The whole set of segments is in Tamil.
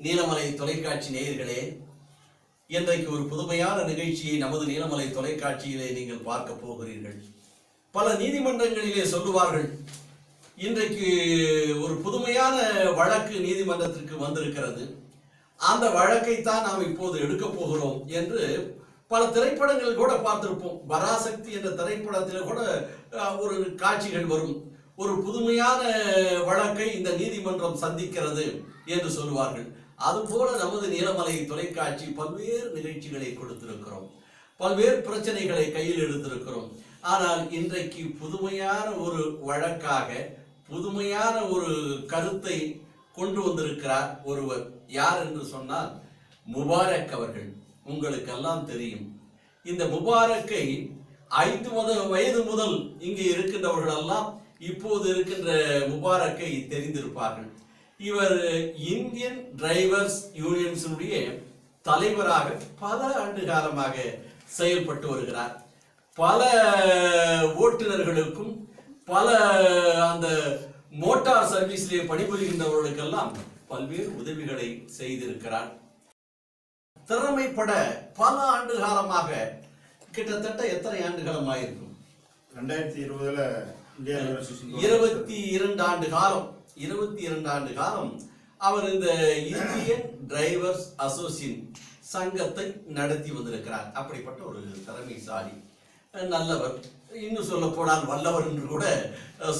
நீலமலை தொலைக்காட்சி நேயர்களே, இன்றைக்கு ஒரு புதுமையான நிகழ்ச்சியை நமது நீலமலை தொலைக்காட்சியிலே நீங்கள் பார்க்க போகிறீர்கள். பல நீதிமன்றங்களிலே சொல்லுவார்கள், இன்றைக்கு ஒரு புதுமையான வழக்கு நீதிமன்றத்திற்கு வந்திருக்கிறது, அந்த வழக்கைத்தான் நாம் இப்போது எடுக்க போகிறோம் என்று பல திரைப்படங்கள் கூட பார்த்திருப்போம். பராசக்தி என்ற திரைப்படத்தில் கூட ஒரு காட்சிகள் வரும். ஒரு புதுமையான வழக்கை இந்த நீதிமன்றம் சந்திக்கிறது என்று சொல்லுவார்கள். அதுபோல நமது நீலமலை தொலைக்காட்சி பல்வேறு நிகழ்ச்சிகளை கொடுத்திருக்கிறோம், பல்வேறு பிரச்சனைகளை கையில் எடுத்திருக்கிறோம். ஆனால் இன்றைக்கு புதுமையான ஒரு வழக்காக புதுமையான ஒரு கருத்தை கொண்டு வந்திருக்கிறார் ஒருவர். யார் என்று சொன்னால் முபாரக் அவர்கள். உங்களுக்கெல்லாம் தெரியும், இந்த முபாரக்கை 5 வயது முதல் இங்கே இருக்கின்றவர்கள் எல்லாம் இப்போது இருக்கின்ற முபாரக்கை தெரிந்திருப்பார்கள். இவர் இந்தியன் டிரைவர்ஸ் யூனியன்ஸுடைய தலைவராக பல ஆண்டு காலமாக செயல்பட்டு வருகிறார். பல ஓட்டுநர்களுக்கும் பல அந்த மோட்டார் சர்வீஸிலே பணிபுரிகின்றவர்களுக்கெல்லாம் பல்வேறு உதவிகளை செய்திருக்கிறார். திறமைப்பட பல ஆண்டு காலமாக, கிட்டத்தட்ட எத்தனை ஆண்டு காலமாக இருக்கும்? 2020 22 ஆண்டு காலம். 22 ஆண்டு காலம் அவர் இந்த இந்தியன் டிரைவர்ஸ் அசோசியேஷன் சங்கத்தை நடத்தி வந்திருக்கிறார். அப்படிப்பட்ட ஒரு திறமைசாலி, நல்லவர், இன்னும் சொல்ல போனால் வல்லவர் என்று கூட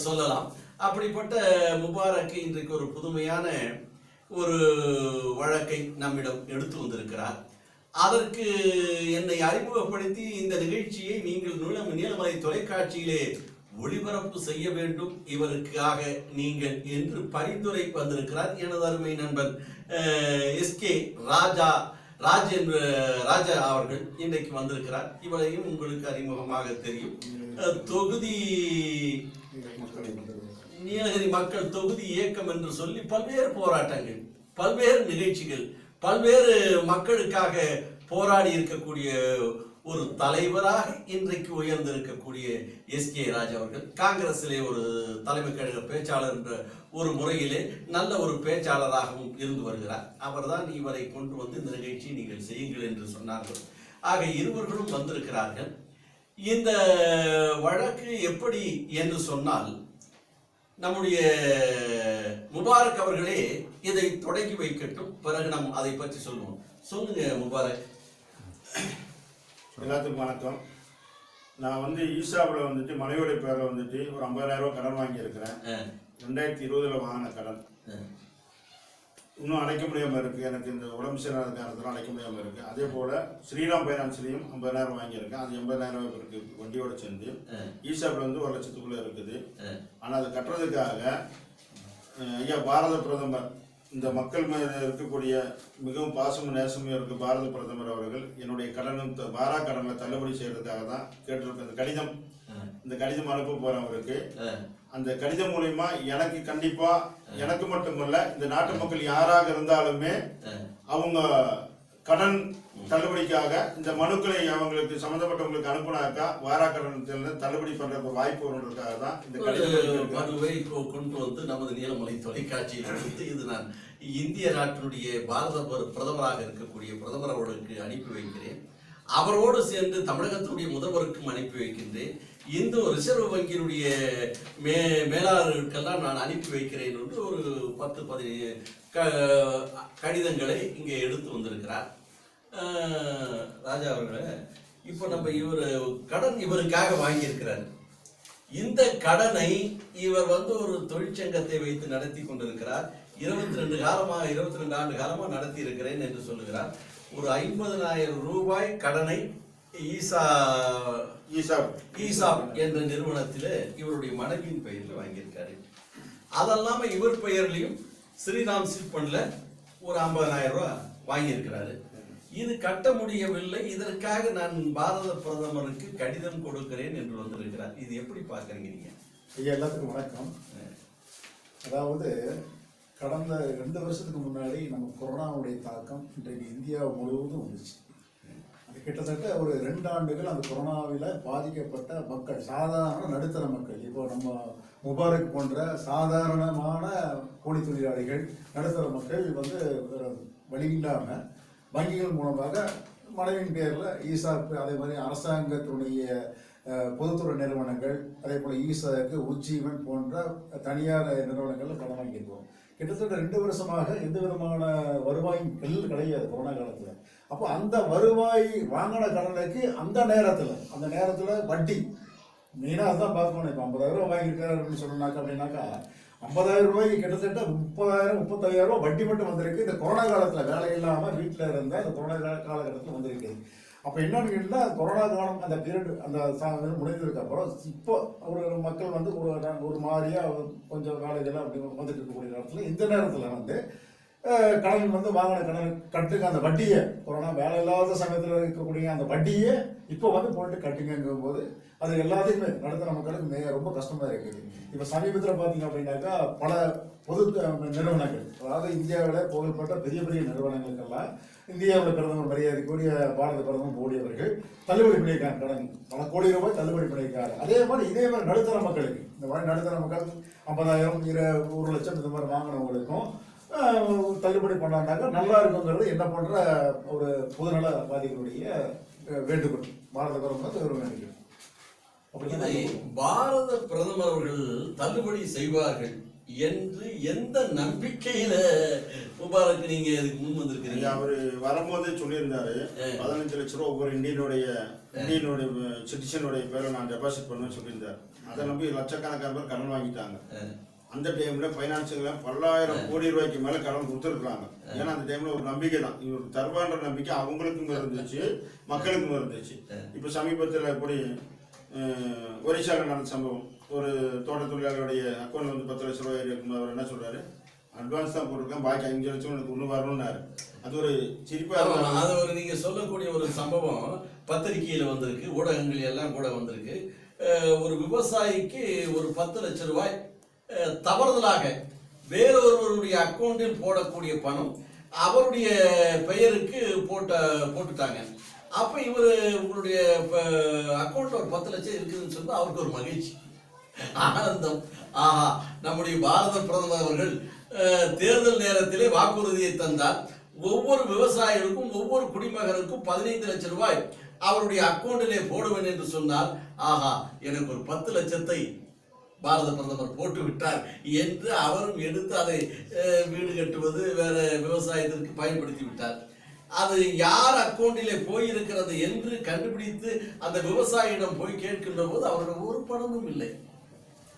சொல்லலாம். அப்படிப்பட்ட முபாரக் இன்றைக்கு ஒரு புதுமையான ஒரு வழக்கை நம்மிடம் எடுத்து வந்திருக்கிறார். அதற்கு என்னை அறிமுகப்படுத்தி இந்த நிகழ்ச்சியை நீங்கள் நீலமலை தொலைக்காட்சியிலே ஒளிபரப்பு செய்ய வேண்டும் இவருக்காக நீங்கள் என்று பரிந்துரை வந்திருக்கிறார் எனது அருமை நண்பன் எஸ்கே ராஜ் என்ற ராஜா அவர்கள் இன்றைக்கு வந்திருக்கிறார். இவரையும் உங்களுக்கு அறிமுகமாக தெரியும். தொகுதி நீலகிரி மக்கள் தொகுதி இயக்கம் என்று சொல்லி பல்வேறு போராட்டங்கள், பல்வேறு நிகழ்ச்சிகள், பல்வேறு மக்களுக்காக போராடி இருக்கக்கூடிய ஒரு தலைவராக இன்றைக்கு உயர்ந்திருக்கக்கூடிய எஸ்கே ராஜ் அவர்கள் காங்கிரஸிலே ஒரு தலைமை கழக பேச்சாளர் என்ற ஒரு முறையிலே நல்ல ஒரு பேச்சாளராகவும் இருந்து வருகிறார். அவர்தான் இவரை கொண்டு வந்து இந்த நிகழ்ச்சியை நீங்கள் செய்யுங்கள் என்று சொன்னார்கள். ஆக இருவர்களும் வந்திருக்கிறார்கள். இந்த வழக்கு எப்படி என்று சொன்னால், நம்முடைய முபாரக் அவர்களே இதை தொடங்கி வைக்கட்டும், பிறகு நாம் அதை பற்றி சொல்லுவோம். சொல்லுங்க முபாரக். எல்லாத்துக்கும் வணக்கம். நான் ஈசாவில் மனைவியோட பேரில் ஒரு 50,000 ரூபாய் கடன் வாங்கியிருக்கிறேன். 2020 வாங்கின கடன் இன்னும் அடைக்க முடியாமல் இருக்குது. எனக்கு இந்த உடம்பு சரியான காரணத்தில் அடைக்க முடியாமல் இருக்குது. அதே போல் ஸ்ரீராம் ஃபைனான்ஸ்லேயும் 50,000 வாங்கியிருக்கேன். அது 80,000 ரூபாய் இருக்குது வண்டியோட சேர்ந்து. ஈசாவில் 1,00,000 இருக்குது. ஆனால் அதை கட்டுறதுக்காக ஐயா பாரத பிரதமர், இந்த மக்கள் மேல இருக்கக்கூடிய மிகவும் பாசமும் நேசமும் இருக்கு பாரத பிரதமர் அவர்கள் என்னுடைய கடனும் வாரா கடனை தள்ளுபடி செய்யறதுக்காக தான் கேட்டிருக்க இந்த கடிதம். இந்த கடிதம் அனுப்ப போறேன் அவருக்கு. அந்த கடிதம் மூலமா எனக்கு கண்டிப்பா, எனக்கு மட்டுமல்ல, இந்த நாட்டு மக்கள் யாராக இருந்தாலுமே அவங்க கடன் தள்ளுபடிக்காக இந்த மனுக்களை அவங்களுக்கு சம்பந்தப்பட்டவங்களுக்கு அனுப்புனாக்கா வாரா கடன் தள்ளுபடி பண்ற வாய்ப்பு வருவதற்காக தான் இந்த மனுவை கொண்டு வந்து நமது நீலமலை தொலைக்காட்சியில் எடுத்து இது நான் இந்திய நாட்டினுடைய பாரத பிரதமராக இருக்கக்கூடிய பிரதமர் அவர்களுக்கு அனுப்பி வைக்கிறேன். அவரோடு சேர்ந்து தமிழகத்தினுடைய முதல்வருக்கும் அனுப்பி வைக்கின்றேன். இந்து ரிசர்வ் வங்கியினுடைய மேலாளர்களுக்கெல்லாம் நான் அனுப்பி வைக்கிறேன் என்று ஒரு 10-15 கடிதங்களை இங்கே எடுத்து வந்திருக்கிறார். ராஜா அவர்களே, இப்போ நம்ம கடன் இவருக்காக வாங்கியிருக்கிறார். இந்த கடனை இவர் ஒரு தொழிற்சங்கத்தை வைத்து நடத்தி கொண்டிருக்கிறார். 22 ஆண்டு காலமாக நடத்தி இருக்கிறேன் என்று சொல்லுகிறார். ஒரு 50,000 ரூபாய் கடனை ஈசாப் என்ற நிறுவனத்தில் இவருடைய மனைவியின் பெயரில் வாங்கியிருக்காரு. அதெல்லாம இவர் பெயர்லையும் ஸ்ரீராம் சிட்பண்ட்ல ஒரு 50,000 ரூபாய் வாங்கியிருக்கிறாரு. இது கட்ட முடியவில்லை, இதற்காக நான் பாரத பிரதமருக்கு கடிதம் கொடுக்கிறேன் என்று வந்திருக்கிறார். இது எப்படி பார்க்குறீங்க நீங்க? ஐயா, எல்லாத்துக்கும் வணக்கம். அதாவது கடந்த 2 வருஷத்துக்கு முன்னாடி நம்ம கொரோனாவுடைய தாக்கம் இன்றைக்கு இந்தியா முழுவதும் வந்துச்சு. அது கிட்டத்தட்ட ஒரு 2 ஆண்டுகள் அந்த கொரோனாவில் பாதிக்கப்பட்ட மக்கள், சாதாரண நடுத்தர மக்கள், இப்போ நம்ம முபாரக் போன்ற சாதாரணமான கூலி தொழிலாளிகள், நடுத்தர மக்கள் வந்து வேற வழி இல்லாமல் வங்கிகள் மூலமாக மனைவின் பேரில் ஈசாக்கு, அதே மாதிரி அரசாங்கத்தினுடைய பொதுத்துறை நிறுவனங்கள், அதே போல் ஈசாக்கு, உஜ்ஜீவன் போன்ற தனியார் நிறுவனங்கள் கடன் வாங்கியிருக்கோம். கிட்டத்தட்ட 2 வருஷமாக எந்த விதமான வருவாயும் கிடையாது கொரோனா காலத்தில். அப்போ அந்த வருவாய் வாங்கின கடனுக்கு அந்த நேரத்தில் வட்டி மெயினாக அதுதான் பார்க்கணும். இப்போ 50,000 ரூபா வாங்கியிருக்காரு அப்படின்னு சொன்னாக்கா 50,000 ரூபாய்க்கு கிட்டத்தட்ட 30,000 35,000 ரூபாய் வட்டி மட்டும் வந்திருக்கு. இந்த கொரோனா காலத்தில் வேலை இல்லாமல் வீட்டில் இருந்தால் இந்த கொரோனா காலகட்டத்தில் வந்திருக்கு. அப்போ என்னன்னு கேட்டால் கொரோனா காலம் அந்த பீரியட் அந்த முடிந்ததுக்கு அப்புறம் இப்போ ஒரு மக்கள் வந்து ஒரு மாதிரியாக கொஞ்சம் காலேஜெல்லாம் அப்படி வந்துட்டு இருக்கக்கூடிய நேரத்தில் இந்த நேரத்தில் வந்து கடன் வந்து வாங்கின கடன் கட்டுங்க, அந்த வட்டியை கொரோனா வேலை இல்லாத சமயத்தில் இருக்கக்கூடிய அந்த வட்டியை இப்போ வந்து போட்டு கட்டுங்கும் போது அது எல்லாத்தையுமே நடுத்தர மக்களுக்கு ரொம்ப கஷ்டமாக இருக்குது. இப்போ சமீபத்தில் பார்த்தீங்க அப்படின்னாக்கா பல பொது நிறுவனங்கள், அதாவது இந்தியாவில் புகழ்பெற்ற பெரிய பெரிய நிறுவனங்களுக்கெல்லாம் இந்தியாவில் பிரதமர் மரியாதைக்குரிய பாரத பிரதமர் மோடி அவர்கள் தள்ளுபடி பண்ணியிருக்காங்க. கடன் பல கோடி ரூபாய் தள்ளுபடி பண்ணியிருக்காரு. இதே மாதிரி நடுத்தர மக்களுக்கு, இந்த மாதிரி நடுத்தர மக்கள் 50,000 1 லட்சம் இந்த மாதிரி வாங்கினவங்களுக்கும் தள்ளுபடி பண்ணாங்க நல்லா இருக்குங்கிறது என்ன பண்ற ஒரு பொதுநலவாதிகளுடைய வேண்டுகோள். பாரத பிரதமர் வேண்டுகோள். இதை பாரத பிரதமர் அவர்கள் தள்ளுபடி செய்வார்கள் என்று எந்த நம்பிக்கையில முபாரக் நீங்க இதுக்கு முன் வந்திருக்கீங்க? அவரு வரும்போது சொல்லியிருந்தாரு 15 லட்சம் ரூபாய் ஒவ்வொரு இந்தியனுடைய சிட்டிசனுடைய பேரை நான் டெபாசிட் பண்ணுவேன்னு சொல்லியிருந்தாரு. அதை நம்பி லட்சக்கணக்கான பேர் கடன் வாங்கிட்டாங்க. அந்த டைம்ல பைனான்ஸுங்களை 10,000 கோடி ரூபாய்க்கு மேல கடன் கொடுத்துருக்காங்க. ஏன்னா அந்த டைம்ல ஒரு நம்பிக்கை தான், இவருக்கு தருவான்ற நம்பிக்கை அவங்களுக்கும் இருந்துச்சு, மக்களுக்கும் இருந்துச்சு. இப்ப சமீபத்தில் கூடி ஒரிசாவில் நடந்த சம்பவம், ஒரு தோட்ட தொழிலாளருடைய அக்கௌண்ட்ல வந்து 10 லட்சம் ரூபாய் இருக்கும்போது அவர் என்ன சொல்றாரு, அட்வான்ஸ் தான் போட்டிருக்கேன், பாக்கி 5 லட்சம் எனக்கு ஒண்ணு வரணும்னாரு. அது ஒரு சிரிப்பா, அது ஒரு நீங்க சொல்லக்கூடிய ஒரு சம்பவம் பத்திரிகையில வந்திருக்கு, ஊடகங்கள் எல்லாம் கூட வந்திருக்கு. ஒரு விவசாயிக்கு ஒரு 10 லட்சம் ரூபாய் தவறுதலாக வேறொருவருடைய அக்கௌண்டில் போடக்கூடிய பணம் அவருடைய பெயருக்கு போட்டுட்டாங்க. அப்ப இவர் உங்களுடைய அக்கௌண்ட்ல ஒரு 10 லட்சம் இருக்குதுன்னு சொன்னா அவருக்கு ஒரு மகிழ்ச்சி, ஆனந்தம். ஆஹா, நம்முடைய பாரத பிரதமர் அவர்கள் தேர்தல் நேரத்திலே வாக்குறுதியை தந்தார், ஒவ்வொரு விவசாயிகளுக்கும் ஒவ்வொரு குடிமகனுக்கும் 15 லட்சம் ரூபாய் அவருடைய அக்கௌண்டிலே போடுவேன் என்று சொன்னால், ஆஹா, எனக்கு ஒரு 10 லட்சத்தை பாரத பிரதமர் போட்டு விட்டார் என்று அவரும் எடுத்து அதை வீடு கட்டுவது வேற விவசாயத்திற்கு பயன்படுத்தி விட்டார். அது யார் அக்கௌண்டிலே போயிருக்கிறது என்று கண்டுபிடித்து அந்த விவசாயியிடம் போய் கேட்கின்ற போது அவரோட ஒரு பணமும் இல்லை.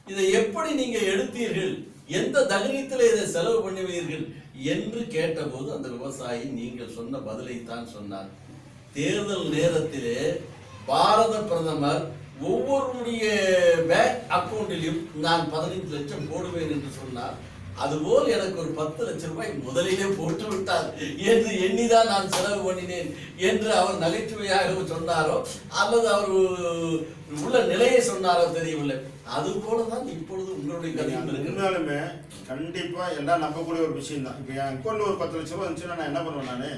இதை எப்படி நீங்க எடுத்தீர்கள், எந்த தைரியத்தில் இதை செலவு பண்ணுவீர்கள் என்று கேட்டபோது அந்த விவசாயி நீங்கள் சொன்ன பதிலை தான் சொன்னார். தேர்தல் நேரத்திலே பாரத பிரதமர் ஒவ்வொருடைய பேங்க் அக்கௌண்டிலும் நான் 15 லட்சம் போடுவேன் என்று சொன்னார். அதுபோல் எனக்கு ஒரு 10 லட்சம் ரூபாய் முதலிலே போட்டு விட்டார் என்று எண்ணிதான் நான் செலவு பண்ணினேன் என்று அவர் நகைச்சுவையாக சொன்னாரோ அல்லது அவர் உள்ள நிலையை சொன்னாரோ தெரியவில்லை. அது போலதான் இப்பொழுது உங்களுடைய கதையும் இருந்தாலுமே கண்டிப்பா எல்லாம் நம்பக்கூடிய ஒரு விஷயம் தான். இப்ப என் அக்கௌண்ட்ல ஒரு 10 லட்சம் ரூபாய் இருந்துச்சுன்னா நான் என்ன பண்ணுவேன், நானு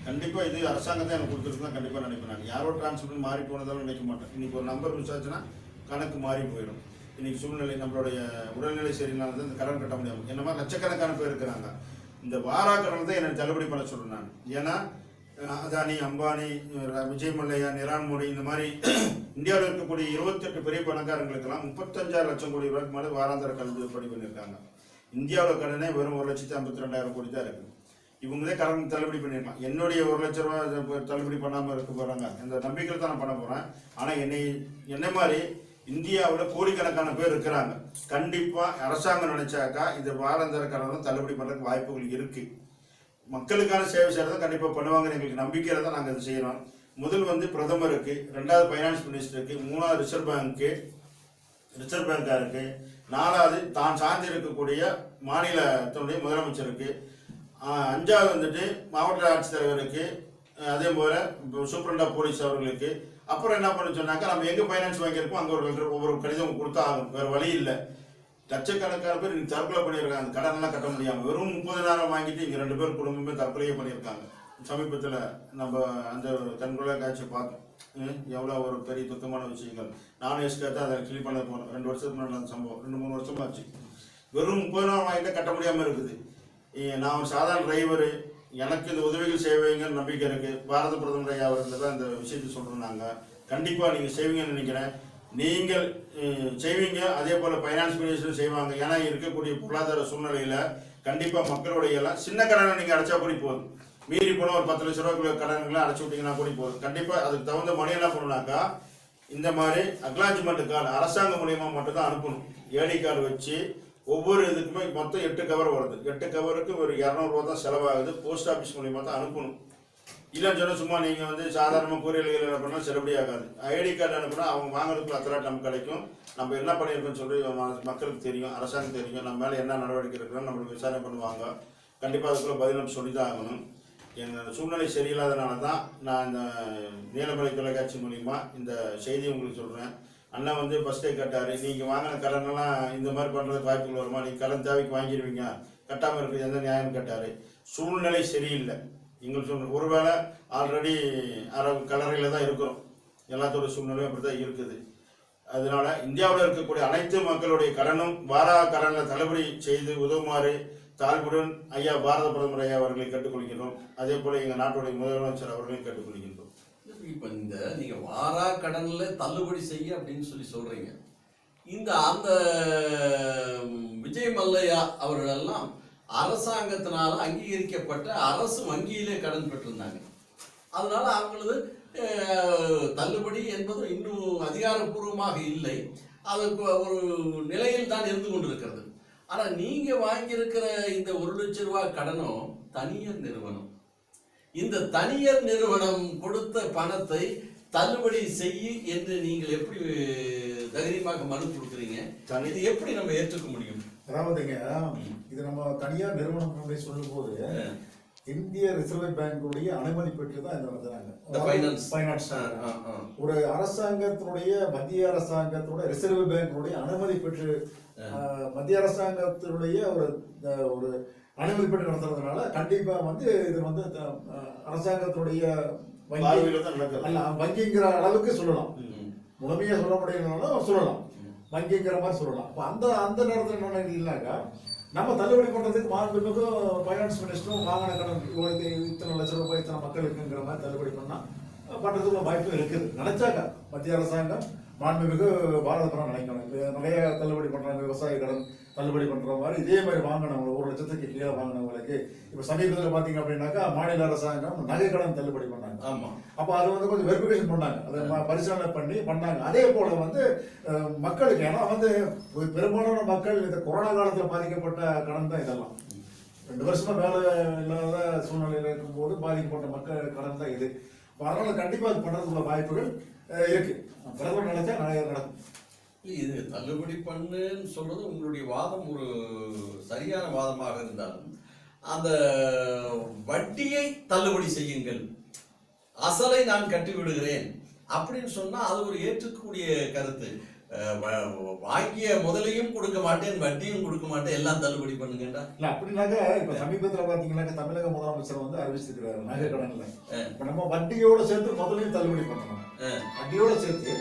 கண்டிப்பா இது அரசாங்கத்தை எனக்கு கொடுத்துருக்குதான் கண்டிப்பா நினைப்பேன். நான் யாரோ டிரான்ஸ்பர் மாறி போனதாலும் நினைக்க மாட்டேன். இன்னைக்கு ஒரு நம்பர் மிஸ் ஆச்சுன்னா கணக்கு மாறி போயிடும். இன்னைக்கு சூழ்நிலை நம்மளுடைய உடல்நிலை சரியில்லாத இந்த கடன் கட்ட முடியாது. என்ன மாதிரி லட்சக்கணக்கான பேர் இருக்கிறாங்க. இந்த வாரா கடன் தான் எனக்கு தள்ளுபடி பண்ண சொல்றேன் நான். ஏன்னா அதானி, அம்பானி, விஜய் மல்லையா, நிரான் மோடி, இந்த மாதிரி இந்தியாவில் இருக்கக்கூடிய 28 பெரிய பணக்காரங்களுக்கெல்லாம் 35,000 லட்சம் கோடி ரூபாய்க்கு மேலே வாராந்திர தள்ளுபடி பண்ணியிருக்காங்க. இந்தியாவில் கடனே வெறும் 1,52,000 கோடி தான் இருக்கு. இவங்களே கடன் தள்ளுபடி பண்ணிடலாம். என்னுடைய 1 லட்சம் ரூபாய் தள்ளுபடி பண்ணாமல் இருக்க போறாங்க, இந்த நம்பிக்கையில் தான் நான் பண்ண போறேன். ஆனா என்ன மாதிரி இந்தியாவில் கோடிக்கணக்கான பேர் இருக்கிறாங்க. கண்டிப்பா அரசாங்கம் நினைச்சாக்கா இந்த வாராந்திர கடன் தள்ளுபடி பண்றதுக்கு வாய்ப்புகள் இருக்கு. மக்களுக்கான சேவை செய்யறத கண்டிப்பா பண்ணுவாங்க, எங்களுக்கு நம்பிக்கையில தான் நாங்கள் இதை செய்யறோம். முதல் வந்து பிரதமருக்கு, 2வது ஃபைனான்ஸ் மினிஸ்டருக்கு, 3வது ரிசர்வ் பேங்காருக்கு, 4வது தான் சார்ந்து இருக்கக்கூடிய மாநிலத்தினுடைய முதலமைச்சருக்கு, 5வது வந்துட்டு மாவட்ட ஆட்சித்தலைவருக்கு, அதே போல சூப்பரண்ட் ஆஃப் போலீஸ் அவர்களுக்கு. அப்புறம் என்ன பண்ண சொன்னாக்கா, நம்ம எங்க ஃபைனான்ஸ் வாங்கியிருக்கோம் அங்க ஒவ்வொரு கடிதம் கொடுத்தா ஆகும், வேற வழி இல்லை. லட்சக்கணக்கான பேர் இன்னைக்கு தற்கொலை பண்ணியிருக்காங்க, அந்த கடன் எல்லாம் கட்ட முடியாம வெறும் 30,000 வாங்கிட்டு இங்க 2 பேர் குடும்பமே தற்கொலையே பண்ணியிருக்காங்க. சமீபத்தில் நம்ம அந்த கண்கொள்ளை காட்சி பார்த்தோம். எவ்வளோ ஒரு பெரிய துக்கமான விஷயங்கள். நானும் எஸ்கேட்டு அதை கிளீன் பண்ண போனேன். 2 வருஷத்துக்கு முன்னாடி அந்த சம்பவம் 2-3 வருஷமா ஆச்சு. வெறும் 30,000 வாங்கிட்டு கட்ட முடியாமல் இருக்குது. நான் ஒரு சாதாரண டிரைவரு, எனக்கு இந்த உதவிகள் செய்வீங்கன்னு நம்பிக்கை இருக்குது. பாரத பிரதமர் ஐயா அவர்கள் தான் இந்த விஷயத்தை சொல்கிறோம். நாங்கள் கண்டிப்பாக நீங்கள் செய்வீங்கன்னு நினைக்கிறேன். நீங்கள் செய்வீங்க, அதே போல் ஃபைனான்ஸ் மினிஸ்டரும் செய்வாங்க. ஏன்னா இருக்கக்கூடிய பொருளாதார சூழ்நிலையில் கண்டிப்பாக மக்களுடைய எல்லாம் சின்ன கடனை நீங்கள் அடைச்சா கூட போதும். மீறி போனால் ஒரு 10 லட்ச ரூபாய்க்குள்ள கடன்களை அடைச்சி விட்டீங்கன்னா கூட போதும். கண்டிப்பாக அதுக்கு தகுந்த மணி என்ன பண்ணணும்னாக்கா, இந்த மாதிரி அக்னாலஜ்மெண்ட் கார்டு அரசாங்கம் மூலியமாக மட்டும்தான் அனுப்பணும். ஏடி கார்டு வச்சு ஒவ்வொரு இதுக்குமே மொத்தம் 8 கவர் வருது. 8 கவருக்கு ஒரு 200 ரூபா தான் செலவாகுது. போஸ்ட் ஆஃபீஸ் மூலியமாக தான் அனுப்பணும். இல்லைன்னு சொன்னால் சும்மா நீங்கள் வந்து சாதாரணமாக கூரியல்கள் அனுப்பினா செல்லுபடி ஆகாது. ஐடி கார்டு அனுப்புனா அவங்க வாங்குறதுக்குள்ள அத்தலாட் நமக்கு கிடைக்கும். நம்ம என்ன பண்ணியிருக்கோன்னு சொல்லி மக்களுக்கு தெரியும், அரசாங்கம் தெரியும், நம்ம மேலே என்ன நடவடிக்கை இருக்குன்னு நம்மளுக்கு விசாரணை பண்ணுவாங்க. கண்டிப்பாக அதுக்குள்ள பதில் நம்ம சொல்லி தான் ஆகணும். எங்கள் சூழ்நிலை சரியில்லாதனால தான் நான் இந்த நீலமலை தொலைக்காட்சி மூலிமா இந்த செய்தியை உங்களுக்கு சொல்கிறேன். அண்ணன் வந்து ஃபஸ்ட்டே கேட்டார், நீங்கள் வாங்கின கடனெல்லாம் இந்த மாதிரி பண்ணுறதுக்கு வாய்ப்புகள் வருமா, நீங்கள் கடன் தேவைக்கு வாங்கிடுவீங்க, கட்டாமல் இருக்குது எந்த நியாயம்னு கேட்டார். சூழ்நிலை சரியில்லை எங்களுக்கு சொல்கிறேன். ஒருவேளை ஆல்ரெடி கலரையில் தான் இருக்கிறோம். எல்லாத்தோட சூழ்நிலையும் அப்படி தான் இருக்குது. அதனால இந்தியாவில் இருக்கக்கூடிய அனைத்து மக்களுடைய கடனும் வாரா கடனில் தள்ளுபடி செய்து உதவுமாறு தாழ்வுடன் ஐயா பாரத பிரதமர் ஐயா அவர்களை கேட்டுக்கொள்கிறோம். அதே போல எங்கள் நாட்டுடைய முதலமைச்சர் அவர்களையும் கேட்டுக்கொள்கின்றோம். இப்போ இந்த நீங்க வாரா கடன்ல தள்ளுபடி செய்ய அப்படின்னு சொல்றீங்க. அந்த விஜய் மல்லையா அவர்களெல்லாம் அரசாங்கத்தினால அங்கீகரிக்கப்பட்ட அரசு வங்கியிலே கடன் பெற்றிருந்தாங்க. அதனால அவங்களது தள்ளுபடி என்பது இன்னும் அதிகாரப்பூர்வமாக இல்லை. அதுக்கு ஒரு நிலையில் தான் இருந்து கொண்டிருக்கிறது. ஆனா நீங்க வாங்கியிருக்கிற இந்த 1 லட்சம் ரூபாய் கடனும் தனியார் நிறுவனம். இந்த தனியார் நிறுவனம் கொடுத்த பணத்தை தள்ளுபடி செய்ய என்று நீங்கள் எப்படி தைரியமாக மனு கொடுக்குறீங்க? இது எப்படி நம்ம ஏற்றுக்க முடியும்? அதாவதுங்க, இது நம்ம தனியார் நிறுவனம் சொல்லும் போது இந்திய ரிசர்வ் பேங்குடைய அனுமதி பெற்று தான் இந்த ஃபைனான்ஸ் ஒரு அரசாங்கத்தினுடைய மத்திய அரசாங்கத்தினுடைய ரிசர்வ் பேங்குடைய அனுமதி பெற்று மத்திய அரசாங்கத்தினுடைய ஒரு அனுமதி பெற்று நடத்துறதுனால கண்டிப்பா வந்து இது வந்து அரசாங்கத்துடைய வங்கிங்கிற அளவுக்கு சொல்லலாம். முழுமையா சொல்ல முடியலனாலும் சொல்லலாம், வங்கிங்கிற மாதிரி சொல்லலாம். அப்ப அந்த நேரத்தில் என்ன இல்லைனாக்கா, நம்ம தள்ளுபடி பண்றதுக்கு மாண்புமிகு ஃபைனான்ஸ் மினிஸ்டரும் வாங்கின கடன் இத்தனை லட்சம் ரூபாய் இத்தனை மக்களுக்குங்கிற மாதிரி தள்ளுபடி பண்ணா பண்றதுக்குள்ள வாய்ப்பு இருக்குது. நினைச்சாக்கா மத்திய அரசாங்கம் மாண்புமிகு பாரத பிரதமர் நினைக்கணும். நிறைய தள்ளுபடி பண்றாங்க, விவசாய கடன் தள்ளுபடி பண்ற மாதிரி இதே மாதிரி வாங்கினவங்க 1 லட்சத்துக்கு கீழே வாங்கினவங்களுக்கு இப்ப சமீபத்தில் பாத்தீங்க அப்படின்னாக்கா மாநில அரசாங்கம் நகை கடன் தள்ளுபடி பண்ணாங்க. ஆமா, அப்ப அது வந்து கொஞ்சம் வெரிஃபிகேஷன் பண்ணாங்க, அதை பரிசீலனை பண்ணாங்க. அதே போல வந்து மக்களுக்கு, ஏன்னா வந்து பெரும்பாலான மக்கள் இந்த கொரோனா காலத்துல பாதிக்கப்பட்ட கடன் தான் இதெல்லாம். 2 வருஷமா வேலை இல்லாத சூழ்நிலையில இருக்கும்போது பாதிக்கப்பட்ட மக்கள் கடன் தான் இது. அதனால கண்டிப்பா அது பண்றதுக்குள்ள வாய்ப்புகள் இருக்கு. பிரதமர் நினைச்சா நிறைய நடக்கும். இது தள்ளுபடி பண்ணுன்னு சொல்றது உங்களுடைய வாதம் ஒரு சரியான வாதமாக இருந்தாலும், அந்த வட்டியை தள்ளுபடி செய்யுங்கள், அசலை நான் கட்டி விடுகிறேன் அப்படின்னு சொன்னா அது ஒரு ஏற்றுக்கக்கூடிய கருத்து. வாங்கிய முதலையும் கொடுக்க மாட்டேன், வட்டியும் கொடுக்க மாட்டேன், எல்லாம் தள்ளுபடி பண்ணுங்கடா. இல்ல அப்படின்னாக்க இப்ப சமீபத்துல பாத்தீங்கன்னா தமிழக முதலமைச்சர் வந்து அறிவிச்சிருக்கிறாரு நகை கடன்ல இப்ப நம்ம வட்டியோட சேர்த்து முதலையும் தள்ளுபடி பண்ணணும். வட்டியோட சேர்த்து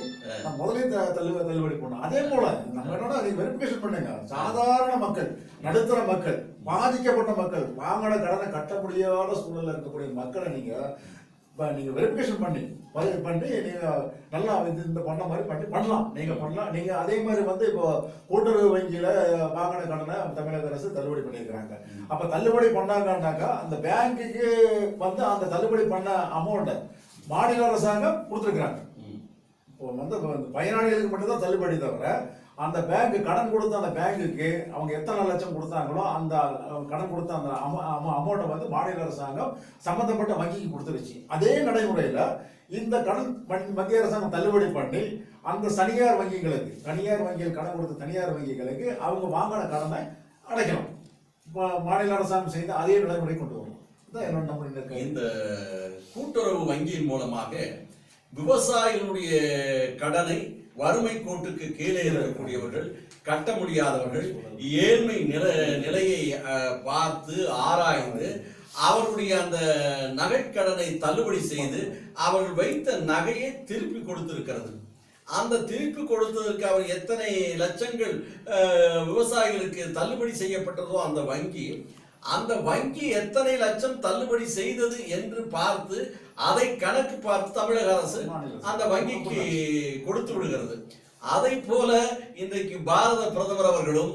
முதலையும் தள்ளுபடி பண்ணணும். அதே போல நம்ம என்னன்னா அதை வெரிஃபிகேஷன் பண்ணுங்க. சாதாரண மக்கள், நடுத்தர மக்கள், பாதிக்கப்பட்ட மக்கள், வாங்கின கடனை கட்ட முடியாத சூழல்ல இருக்கக்கூடிய மக்களை நீங்க வெரிஃபிகேஷன் பண்ணி நீங்க நல்லா இந்த பண்ண மாதிரி பண்ணலாம். நீங்க பண்ணலாம். நீங்க அதே மாதிரி வந்து இப்போ கூட்டுறவு வங்கியில வாங்கின கடனை தமிழக அரசு தள்ளுபடி பண்ணியிருக்கிறாங்க. அப்ப தள்ளுபடி பண்ணாங்கன்னாக்கா அந்த பேங்குக்கு வந்து அந்த தள்ளுபடி பண்ண அமௌண்ட்டை மாநில அரசாங்கம் கொடுத்துருக்குறாங்க. இப்போ வந்து பயனாளிகளுக்கு மட்டும்தான் தள்ளுபடி தவிர அந்த பேங்க் கடன் கொடுத்த அந்த பேங்குக்கு அவங்க எத்தனை லட்சம் கொடுத்தாங்களோ அந்த கடன் கொடுத்த அந்த அமௌண்ட்டை வந்து மாநில அரசாங்கம் சம்பந்தப்பட்ட வங்கிக்கு கொடுத்துருச்சு. அதே நடைமுறையில இந்த கடன் மத்திய அரசாங்கம் தள்ளுபடி பண்ணி அந்த தனியார் வங்கிகள் கடன் கொடுத்த தனியார் வங்கிகளுக்கு அவங்க வாங்கின கடனை அடைக்கலாம். மாநில அரசாங்கம் செய்து அதே நடைமுறை கொண்டு வரும். இந்த கூட்டுறவு வங்கியின் மூலமாக விவசாயிகளுடைய கடனை வறுமை கோட்டுக்கு கீழே இருக்கக்கூடியவர்கள், கட்ட முடியாதவர்கள், ஏழ்மை நிலையை பார்த்து ஆராய்ந்து அவருடைய அந்த நகைக்கடனை தள்ளுபடி செய்து அவர்கள் வைத்த நகையை திருப்பி கொடுத்திருக்கிறது. அந்த திருப்பி கொடுத்ததற்கு அவர் எத்தனை லட்சங்கள் விவசாயிகளுக்கு தள்ளுபடி செய்யப்பட்டதோ அந்த வங்கி எத்தனை லட்சம் தள்ளுபடி செய்தது என்று பார்த்து அதை கணக்கு பார்த்து தமிழக அரசு அந்த வங்கிக்கு கொடுத்து விடுகிறது. அதை போல இன்றைக்கு பாரத பிரதமர் அவர்களும்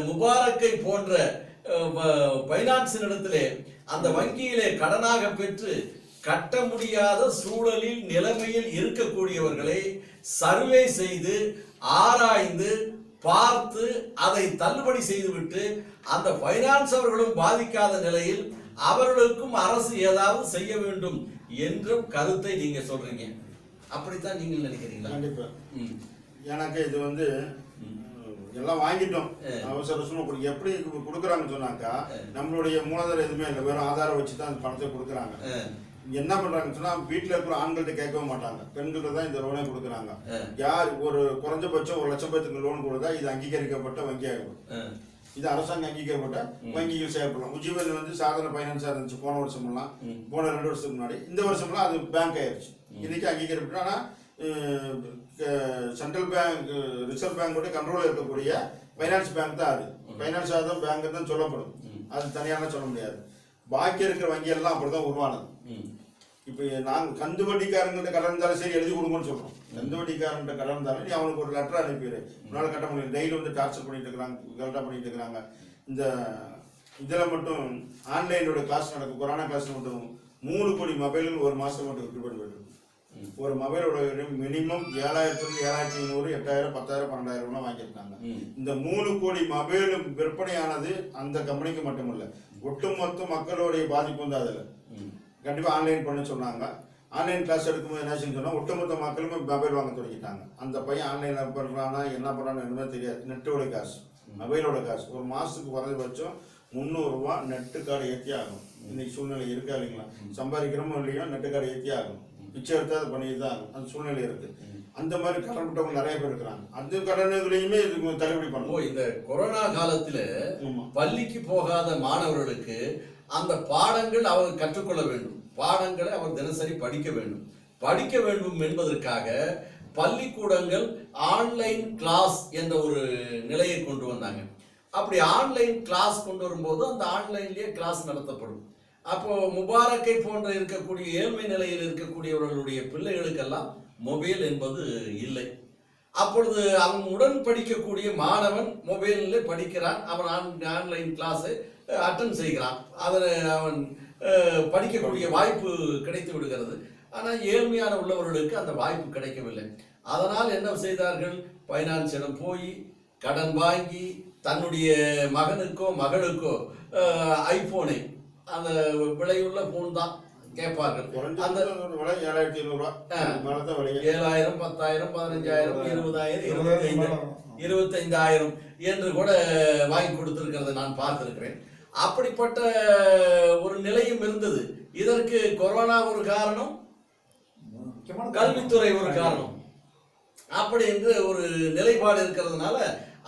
முபாரக்கை போன்ற பைனான்சினிடத்திலே அந்த வங்கியிலே கடனாக பெற்று கட்ட முடியாத சூழலில் நிலைமையில் இருக்கக்கூடியவர்களை சர்வே செய்து ஆராய்ந்து பார்த்து அதை தள்ளுபடி செய்துவிட்டு அந்த பைனான்ஸ் அவர்களும் பாதிக்காத நிலையில் அவர்களுக்கும் அரசு ஏதாவது செய்ய வேண்டும் என்ற கருத்தை நீங்க சொல்றீங்க. அப்படித்தான் நீங்கள் நினைக்கிறீங்களா? கண்டிப்பா. எனக்கு இது வந்து எல்லாம் வாங்கிட்டோம் அவசர அவசரமா எப்படி கொடுக்குறாங்கன்னு சொன்னாக்கா நம்மளுடைய மூலதனம் எதுவுமே இல்லை, வெறும் ஆதாரம் வச்சு தான் அந்த பணத்தை கொடுக்குறாங்க. என்ன பண்றாங்கன்னு சொன்னா வீட்டுல இருக்கிற ஆண்கள்ட்ட கேட்கவும் மாட்டாங்க, பெண்கள்ட்ட தான் இந்த லோனே கொடுக்குறாங்க. யார் ஒரு குறைஞ்சபட்சம் 1 லட்சம் பேருக்கு லோன் கொடுத்தா இது அங்கீகரிக்கப்பட்ட வங்கியாகும், இது அரசாங்கம் அங்கீகரிக்கப்பட்ட வங்கிகள் செயல்படலாம். உஜ்ஜீவன் வந்து சாதாரண பைனான்ஸா இருந்துச்சு போன வருஷம்லாம், போன 2 வருஷத்துக்கு முன்னாடி. இந்த வருஷம்லாம் அது பேங்க் ஆயிடுச்சு, இன்னைக்கு அங்கீகரிக்கப்பட்ட. ஆனா சென்ட்ரல் பேங்க் ரிசர்வ் பேங்கோட கண்ட்ரோல் இருக்கக்கூடிய பைனான்ஸ் பேங்க் தான் அது, பைனான்ஸ் தான் பேங்க் தான் சொல்லப்படும், அது தனியாக சொல்ல முடியாது. பாக்கி இருக்கிற வங்கி எல்லாம் அப்படிதான் உருவானது. இப்போ நாங்கள் கந்து வட்டிக்காரங்கள்ட்ட கடன் இருந்தாலும் சரி எழுதி கொடுங்கன்னு சொல்றோம். கந்து வட்டிக்காரன்ட்ட கடன் இருந்தாலும் நீ அவனுக்கு ஒரு லெட்டர் அனுப்பிடு, உன்னால கட்ட முடியும். டெய்லி வந்து டார்ச்சர் பண்ணிட்டு இருக்கிறாங்க, கரெக்டாக பண்ணிட்டு இருக்கிறாங்க. இந்த இதில் மட்டும் ஆன்லைனோட கிளாஸ் நடக்கும், கொரோனா கிளாஸ் மட்டும் 3 கோடி மொபைல்கள் ஒரு மாதம் மட்டும் விற்பனை பண்ணிட்டு. ஒரு மொபைலோட மினிமம் 7,000 7,500 8,000 10,000 12,000 வாங்கியிருக்காங்க. இந்த 3 கோடி மொபைலும் விற்பனையானது அந்த கம்பெனிக்கு மட்டுமல்ல, ஒட்டுமொத்த மக்களுடைய பாதிப்பு வந்து அதில் கண்டிப்பாக ஆன்லைன் பண்ண சொன்னாங்க. ஆன்லைன் கிளாஸ் எடுக்கும்போது என்ன சொன்னால் ஒட்டுமொத்த மக்களுமே மொபைல் வாங்க தொடங்கிட்டாங்க. அந்த பையன் ஆன்லைனில் பண்ணுறானா என்ன பண்ணுறான்னு எதுவுமே தெரியாது. நெட்டோட காசு, மொபைலோட காசு ஒரு மாதத்துக்கு குறைஞ்சபட்சம் 300 ரூபா நெட்டு கார்டு ஏற்றி ஆகும். இன்னைக்கு சூழ்நிலை இருக்கா இல்லைங்களா? சம்பாதிக்கிறோமோ இல்லையோ நெட்டு கார்டு ஏற்றி ஆகும், பிச்சை எடுத்து அது பண்ணிட்டு தான் ஆகும். அந்த சூழ்நிலை இருக்கு. அந்த மாதிரி கடன் பட்டவங்க நிறைய பேர் இருக்கிறாங்க. அந்த கடன்களையுமே இது தள்ளுபடி பண்ணுவோம். இந்த கொரோனா காலத்துல பள்ளிக்கு போகாத மாணவர்களுக்கு அந்த பாடங்கள் அவர் கற்றுக்கொள்ள வேண்டும், பாடங்களை அவர் தினசரி படிக்க வேண்டும் என்பதற்காக பள்ளிக்கூடங்கள் ஆன்லைன் கிளாஸ் என்ற ஒரு நிலையை கொண்டு வந்தாங்க. அப்படி ஆன்லைன் கிளாஸ் கொண்டு வரும்போது அந்த ஆன்லைன்லயே கிளாஸ் நடத்தப்படும். அப்போ முபாரக்கை போன்ற இருக்கக்கூடிய ஏழ்மை நிலையில் இருக்கக்கூடியவர்களுடைய பிள்ளைகளுக்கெல்லாம் மொபைல் என்பது இல்லை. அப்பொழுது அவன் உடன் படிக்கக்கூடிய மாணவன் மொபைலில் படிக்கிறான், அவன் ஆன்லைன் கிளாஸை அட்டன் செய்கிறான், அதில் அவன் படிக்கக்கூடிய வாய்ப்பு கிடைத்து விடுகிறது. ஆனால் ஏழ்மையான உள்ளவர்களுக்கு அந்த வாய்ப்பு கிடைக்கவில்லை. அதனால் என்ன செய்தார்கள், பைனான்ஸிடம் போய் கடன் வாங்கி தன்னுடைய மகனுக்கோ மகளுக்கோ ஐபோனை, அந்த விலையுள்ள போன் தான் கேட்பார்கள். அந்த 7,500 7,000 10,000 15,000 20,000 25,000 என்று கூட வாங்கி கொடுத்திருக்கிறத நான் பார்த்திருக்கிறேன். அப்படிப்பட்ட ஒரு நிலையும் இருந்தது. இதற்கு கொரோனா ஒரு காரணம், கல்வித்துறை ஒரு காரணம். அப்படி என்று ஒரு நிலைப்பாடு இருக்கிறதுனால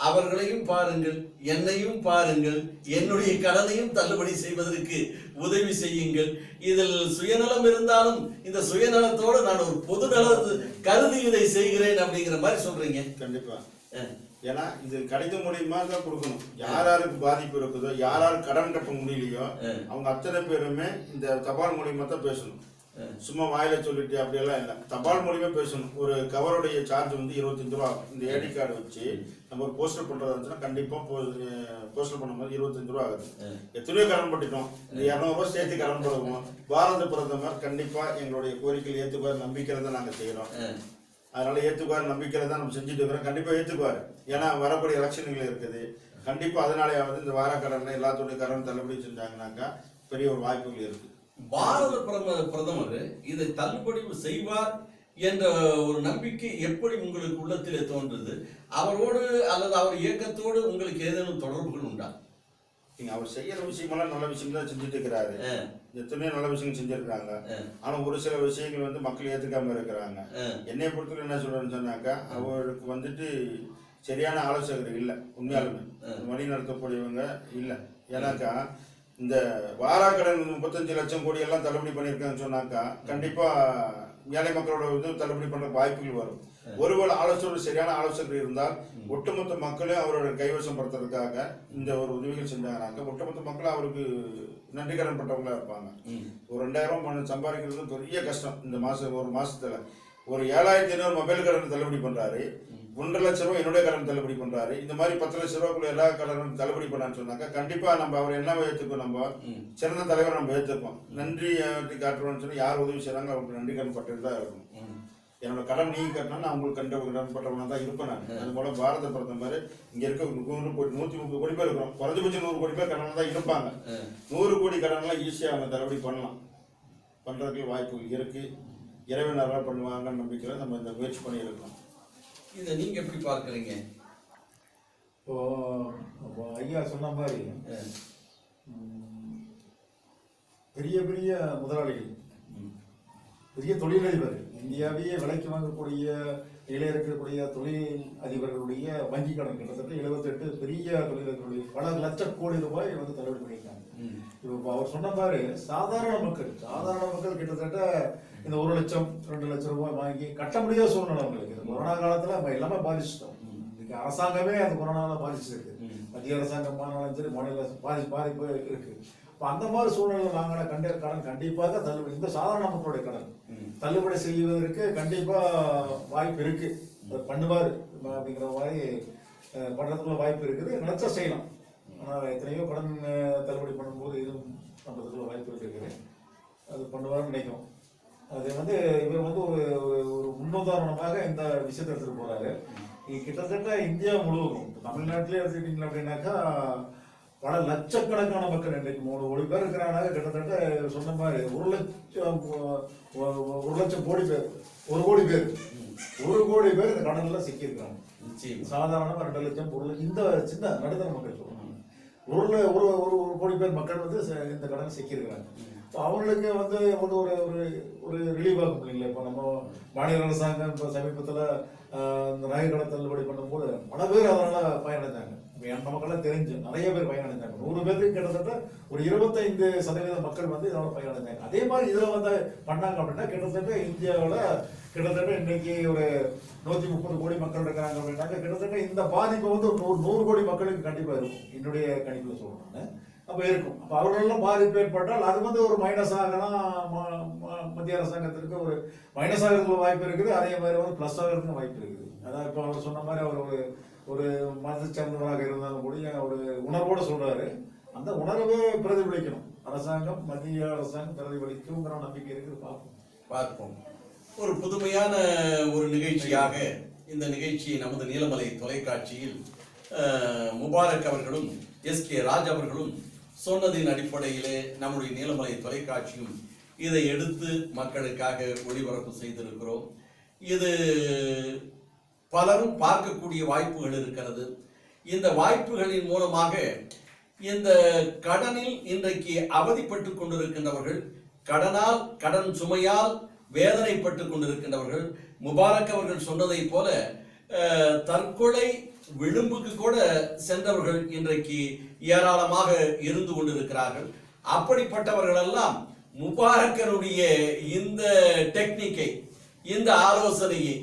அவர்களையும் பாருங்கள், என்னையும் பாருங்கள், என்னுடைய கடனையும் தள்ளுபடி செய்வதற்கு உதவி செய்யுங்கள். இதில் சுயநலம் இருந்தாலும் இந்த சுயநலத்தோடு நான் ஒரு பொது நல கருதி இதை செய்கிறேன் அப்படிங்கிற மாதிரி சொல்றீங்க. கண்டிப்பா. ஏன்னா இது கடித மூலியமா தான் கொடுக்கணும். யாராருக்கு பாதிப்பு இருக்குதோ, யாராருக்கு கடன் கட்ட முடியலையோ அவங்க அத்தனை பேருமே இந்த தபால் மூலியமா தான் பேசணும். சும்மா வாயில சொல்லிட்டு அப்படியெல்லாம் இல்லை, தபால் மூலியமா பேசணும். ஒரு கவருடைய சார்ஜ் வந்து 25 ரூபா. இந்த ஏடி கார்டு வச்சு நம்ம ஒரு போஸ்டர் பண்றதா இருந்துச்சுன்னா கண்டிப்பா போஸ்டர் பண்ணும்போது 25 ரூபா ஆகுது. எத்தனையோ கடன் பட்டுட்டோம், இந்த 200 ரூபாய் சேர்த்து கடன் போடுவோம். பாரத பிரதமர் கண்டிப்பா எங்களுடைய கோரிக்கையில் ஏற்றுக்குவார், நம்பிக்கையில தான் நாங்க செய்யறோம். அதனால ஏற்றுக்குவார், நம்பிக்கையில தான் நம்ம செஞ்சுட்டு இருக்கிறோம். கண்டிப்பா ஏற்றுக்குவார். ஏன்னா வரக்கூடிய எலெக்ஷன்கள் இருக்குது. கண்டிப்பா அதனாலேயாவது இந்த வார கடன் எல்லாத்துடைய கடன் தள்ளுபடி செஞ்சாங்கன்னாக்கா பெரிய ஒரு வாய்ப்புகள் இருக்கு. பாரத பிரதமர் இதை தள்ளுபடி செய்வார் என்ற ஒரு நம்பிக்கை எப்படி உங்களுக்கு உள்ளத்திலே தோன்றுது? அவரோடு அல்லது அவர் இயக்கத்தோடு உங்களுக்கு ஏதேனும் தொடர்புகள் உண்டா? அவர் செய்யற விஷயமெல்லாம் நல்ல விஷயம் தான் செஞ்சுட்டு இருக்கிறாரு. எத்தனையோ நல்ல விஷயங்கள் செஞ்சிருக்காங்க. ஆனா ஒரு சில விஷயங்கள் வந்து மக்கள் ஏத்துக்காம இருக்கிறாங்க. என்னைய பொறுத்தவரை என்ன சொல்றேன்னு சொன்னாக்கா, அவருக்கு வந்துட்டு சரியான ஆலோசகர் இல்லை, உண்மையாலுமே வழி நடத்தக்கூடியவங்க இல்லை. ஏன்னாக்கா இந்த வாராக்கடன் 35 லட்சம் கோடி எல்லாம் தள்ளுபடி பண்ணியிருக்காங்கன்னு சொன்னாக்கா கண்டிப்பா ஏழை மக்களோட இது தள்ளுபடி பண்ற வாய்ப்புகள் வரும். ஒருவேளை ஆலோசனை சரியான ஆலோசகர் இருந்தால் ஒட்டுமொத்த மக்களையும் அவரோட கைவசம் படுத்துறதுக்காக இந்த ஒரு உதவிகள் செஞ்சாங்கனாக்க ஒட்டுமொத்த மக்களும் அவருக்கு நன்றி கடன் பட்டவங்களா இருப்பாங்க. ஒரு 2000 சம்பாதிக்கிறது பெரிய கஷ்டம். இந்த மாசம் ஒரு மாசத்துல ஒரு 7500 மொபைல் கடன் தள்ளுபடி பண்றாரு, 1.5 லட்சம் ரூபாய் என்னுடைய கடன் தள்ளுபடி பண்றாரு. இந்த மாதிரி 10 லட்சம் ரூபாய்க்குள்ள எல்லா கடனும் தள்ளுபடி பண்ணான்னு சொன்னாக்கா கண்டிப்பா நம்ம அவர் என்ன ஏற்றுப்போம், நம்ம சிறந்த தலைவர் நம்ம ஏற்றுப்போம். நன்றி காட்டுறோம்னு சொல்லி யார் உதவி செய்யறாங்க அவங்களுக்கு நன்றி கடன் பட்டு தான் இருக்கும். என்னோட கடன் நீங்க கட்டினா நான் உங்களுக்கு கடன் பட்டவனா தான் இருப்பேன் நான். அது போல பாரத பிரதமர் இங்க இருக்க 130 கோடி பேர் இருக்கிறோம், குறைஞ்சபட்சம் 100 கோடி பேர் கடன் தான் இருப்பாங்க. 100 கோடி கடன் எல்லாம் ஈஸியா அவங்க தள்ளுபடி பண்ணலாம், பண்றதுக்கு வாய்ப்புகள் இருக்கு. இறைவன் அருள் பண்ணுவாங்கன்னு நம்பிக்கையில நம்ம இந்த முயற்சி பண்ணி இருக்கோம். இதை நீங்க எப்படி பார்க்குறீங்க? இப்போ ஐயா சொன்ன மாதிரி பெரிய பெரிய முதலாளிகள், பெரிய தொழிலதிபர், இந்தியாவையே விலைக்கு வாங்கக்கூடிய நிலையில் இருக்கக்கூடிய தொழில் அதிபர்களுடைய வங்கி கடன் கிட்டத்தட்ட 78 பெரிய தொழிலதிபர்களுடைய பல லட்ச கோடி ரூபாய் வந்து தள்ளுபடி பண்ணியிருக்காங்க. இப்போ அவர் சொன்ன மாதிரி சாதாரண மக்கள் கிட்டத்தட்ட இந்த 1 லட்சம் 2 லட்சம் ரூபாய் வாங்கி கட்ட முடியாத சூழ்நிலை அவங்களுக்கு. இந்த கொரோனா காலத்துல நம்ம எல்லாமே பாதிச்சிட்டோம். இன்னைக்கு அரசாங்கமே அந்த கொரோனால பாதிச்சிருக்கு. மத்திய அரசாங்கம் சரி மாநில பாதிப்பு இருக்கு. இப்போ அந்த மாதிரி சூழ்நிலை வாங்கின கடன் கண்டிப்பாக தள்ளுபடி, இந்த சாதாரண மக்களுடைய கடன் தள்ளுபடி செய்வதற்கு கண்டிப்பா வாய்ப்பு இருக்கு. பண்ணுவாரு அப்படிங்கிற மாதிரி பண்றதுக்குள்ள வாய்ப்பு இருக்குது. நினைச்சா செய்யலாம். ஆனால் எத்தனையோ கடன் தள்ளுபடி பண்ணும்போது இதுவும் பண்றதுக்குள்ள வாய்ப்பு இருக்குது. அது பண்ணுவாருன்னு நினைக்கிறோம். அது வந்து இவர் வந்து ஒரு முன்னுதாரணமாக இந்த விஷயத்தை எடுத்துட்டு போறாரு. கிட்டத்தட்ட இந்தியா முழுவதும் தமிழ்நாட்டிலே எடுத்துக்கிட்டீங்க அப்படின்னாக்கா பல லட்சக்கணக்கான மக்கள், இன்றைக்கு 3 கோடி பேர் இருக்கிறாங்க. கிட்டத்தட்ட சொன்ன மாதிரி 1 லட்சம் கோடி பேர், 1 கோடி பேர் இந்த கடன்ல சிக்கியிருக்காங்க. சாதாரணமா 2 லட்சம் 1 லட்சம் இந்த சின்ன நடுத்தர மக்கள் சொல்றாங்க. 1 கோடி பேர் மக்கள் வந்து இந்த கடன் சிக்கியிருக்கிறாங்க. அவங்களுக்கு வந்து ஒரு ரிலீவ் ஆகும் இல்லைங்களா? இப்போ நம்ம மாநில அரசாங்கம் இப்போ சமீபத்தில் இந்த நகை கடன் தள்ளுபடி பண்ணும்போது பல பேர் அதனால பயனடைஞ்சாங்க. நம்ம மக்கள்லாம் தெரிஞ்சு நிறைய பேர் பயனடைஞ்சாங்க. 100 பேருக்கு கிட்டத்தட்ட ஒரு 25% மக்கள் வந்து இதனால பயனடைஞ்சாங்க. அதே மாதிரி இதில் வந்து பண்ணாங்க அப்படின்னா கிட்டத்தட்ட இந்தியாவில் கிட்டத்தட்ட இன்னைக்கு ஒரு 130 கோடி மக்கள் இருக்கிறாங்க அப்படின்னாக்க கிட்டத்தட்ட இந்த பாதிப்பு வந்து 100 கோடி மக்களுக்கு கண்டிப்பாக இருக்கும். என்னுடைய கணிப்பில் சொல்றேன். அப்ப இருக்கும். அப்ப அவர்களெல்லாம் பாதிப்பு ஏற்பட்டால் அது வந்து ஒரு மைனஸ் ஆகலாம். மத்திய அரசாங்கத்திற்கு ஒரு மைனஸ் ஆகிறதுக்கு வாய்ப்பு இருக்குது. அதே மாதிரி வந்து பிளஸ் ஆகிறதுக்கு வாய்ப்பு இருக்குது. அதான் இப்போ அவர் சொன்ன மாதிரி அவர் ஒரு மதத்தை சேர்ந்தவராக இருந்தாலும் கூட ஒரு உணர்வோடு சொல்றாரு. அந்த உணர்வே பிரதிபலிக்கணும். அரசாங்கம், மத்திய அரசாங்கம் பிரதிபலிக்குங்கிற நம்பிக்கை இருக்குது. பார்ப்போம். ஒரு புதுமையான ஒரு நிகழ்ச்சியாக இந்த நிகழ்ச்சியை நமது நீலமலை தொலைக்காட்சியில் முபாரக் அவர்களும் SK ராஜ் அவர்களும் சொன்னதின் அடிப்படையிலே நம்முடைய நீலமலை தொலைக்காட்சியும் இதை எடுத்து மக்களுக்காக ஒளிபரப்பு செய்திருக்கிறோம். இது பலரும் பார்க்கக்கூடிய வாய்ப்புகள் இருக்கிறது. இந்த வாய்ப்புகளின் மூலமாக இந்த கடனில் இன்றைக்கு அவதிப்பட்டு கொண்டிருக்கின்றவர்கள், கடன் சுமையால் வேதனைப்பட்டு கொண்டிருக்கின்றவர்கள், முபாரக் அவர்கள் சொன்னதை போல தற்கொலை விளிம்புக்கு கூட சென்றவர்கள் இன்றைக்கு ஏராளமாக இருந்து கொண்டிருக்கிறார்கள். அப்படிப்பட்டவர்கள் எல்லாம் முபாரக்கனுடைய இந்த டெக்னிக்கை, இந்த ஆலோசனையை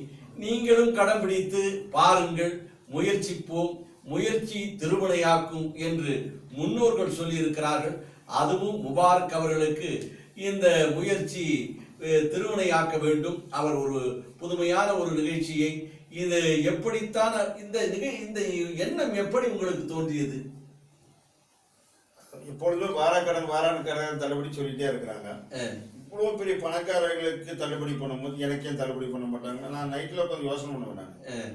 நீங்களும் கடைபிடித்து பாருங்கள். முயற்சிப்போம், முயற்சி திருவினையாக்கும் என்று முன்னோர்கள் சொல்லி இருக்கிறார்கள். அதுவும் முபாரக் அவர்களுக்கு இந்த முயற்சி திருவினையாக்க வேண்டும். அவர் ஒரு புதுமையான ஒரு நிகழ்ச்சியை, இது எப்படித்தான் இந்த எண்ணம் எப்படி உங்களுக்கு தோன்றியது? இப்பொழுது வாராக்கடன் தள்ளுபடி சொல்லிட்டே இருக்கிறாங்க. இவ்வளவு பெரிய பணக்காரர்களுக்கு தள்ளுபடி பண்ணும்போது எனக்கே தள்ளுபடி பண்ண மாட்டாங்க. நான் நைட்ல உட்காந்து யோசனை பண்ணுவேன்.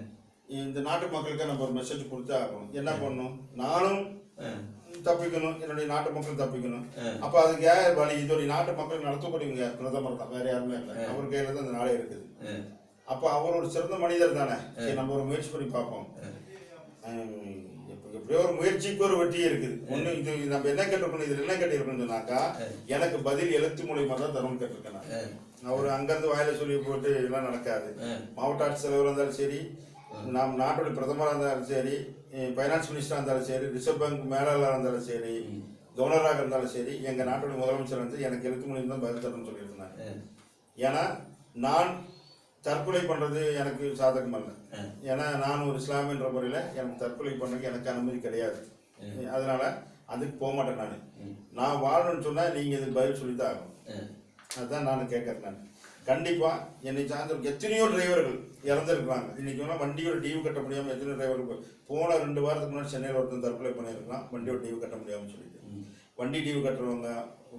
இந்த நாட்டு மக்களுக்கு நம்ம ஒரு மெசேஜ் கொடுத்தே ஆகணும். என்ன பண்ணணும்? நானும் தப்பிக்கணும், என்னுடைய நாட்டு மக்கள் தப்பிக்கணும். அப்ப அதுக்கு யார் வழி? இதோடைய நாட்டு மக்கள் நடத்தக்கூடியவங்க பிரதமர் தான், வேற யாருமே இல்லை. அவர் கையில தான் இந்த நாடே இருக்குது. அப்ப அவர் ஒரு சிறந்த மனிதர் தானே. நம்ம ஒரு முயற்சி பண்ணி பார்ப்போம். எப்படியோ ஒரு முயற்சிக்கு ஒரு வெற்றி இருக்குது. ஒண்ணு இது நம்ம என்ன கேட்டிருக்கணும், இதுல என்ன கேட்டிருக்கணும் சொன்னாக்கா எனக்கு பதில் எழுத்து மூலியமா தான் தரணும் கேட்டிருக்கேன். அவர் அங்கிருந்து வாயில சொல்லி போட்டு எல்லாம் நடக்காது. மாவட்ட ஆட்சித்தலைவராக இருந்தாலும் சரி, நாம் நாட்டுடைய பிரதமராக இருந்தாலும் சரி, பைனான்ஸ் மினிஸ்டராக இருந்தாலும் சரி, ரிசர்வ் பேங்க் மேலாளராக இருந்தாலும் சரி, கவர்னராக இருந்தாலும் சரி, எங்கள் நாட்டுடைய முதலமைச்சர் வந்து எனக்கு எழுத்து மூலியம் தான் பதில் தரணும்னு சொல்லியிருந்தாங்க. ஏன்னா நான் தற்கொலை பண்ணுறது எனக்கு சாதகம் அல்ல. ஏன்னா நான் ஒரு இஸ்லாமியன்ற முறையில் எனக்கு தற்கொலை பண்ணுறதுக்கு எனக்கு அனுமதி கிடையாது. அதனால அதுக்கு போக மாட்டேன். நான் வாழணும்னு சொன்னால் நீங்கள் இதுக்கு பதில் சொல்லி தான் ஆகணும். அதுதான் நான் கேட்குறேன். நான் கண்டிப்பாக என்னை சார்ந்த எத்தனையோ டிரைவர்கள் இறந்துருக்குறாங்க. இன்றைக்கி வேணால் வண்டியோட டியூ கட்ட முடியாமல் எத்தனையோ டிரைவர்கள் போன 2 வாரத்துக்கு முன்னாடி சென்னையில் ஒருத்தன் தற்கொலை பண்ணியிருக்கலாம், வண்டியோட டியூ கட்ட முடியாமல் சொல்லிட்டு. வண்டி டியூ கட்டுறவங்க,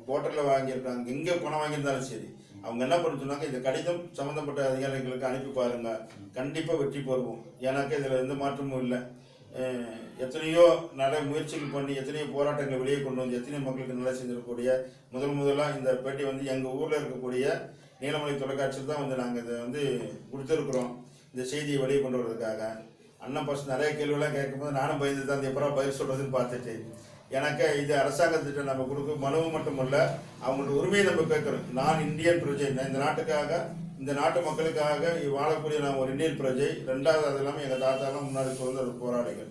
ஹோட்டலில் வாங்கியிருக்காங்க, எங்கே பணம் வாங்கியிருந்தாலும் சரி, அவங்க என்ன பண்ண சொன்னாங்க, இந்த கடிதம் சம்மந்தப்பட்ட அதிகாரிகளுக்கு அனுப்பி பாருங்க, கண்டிப்பாக வெற்றி பெறுவோம். எனக்கு இதில் எந்த மாற்றமும் இல்லை. எத்தனையோ நிறைய முயற்சிகள் பண்ணி எத்தனையோ போராட்டங்களை வெளியே கொண்டு வந்து எத்தனையோ மக்களுக்கு நல்லா செஞ்சிருக்கக்கூடிய முதலாக இந்த பேட்டி வந்து எங்கள் ஊரில் இருக்கக்கூடிய நீலமலை தொலைக்காட்சியில் தான் வந்து நாங்கள் இதை வந்து கொடுத்துருக்குறோம். இந்த செய்தியை வெளியே கொண்டு வரதுக்காக அண்ணன் ஃபஸ்ட் நிறைய கேள்வியெல்லாம் கேட்கும்போது நானும் பயந்து தான் அந்த எப்பறம் பதில் சொல்கிறதுன்னு பார்த்துட்டு, எனக்கு இது அரசாங்கத்திட்ட நம்ம கொடுக்க மனுவு மட்டுமல்ல, அவங்களோட உரிமையை நம்ம கேட்குறோம். நான் இந்தியன் பிரஜை, இந்த நாட்டுக்காக இந்த நாட்டு மக்களுக்காக வாழக்கூடிய நான் ஒரு இந்தியன் பிரஜை. 2வது அது இல்லாமல் எங்கள் தாத்தாலாம் முன்னாடி சுதந்திர போராளிகள்.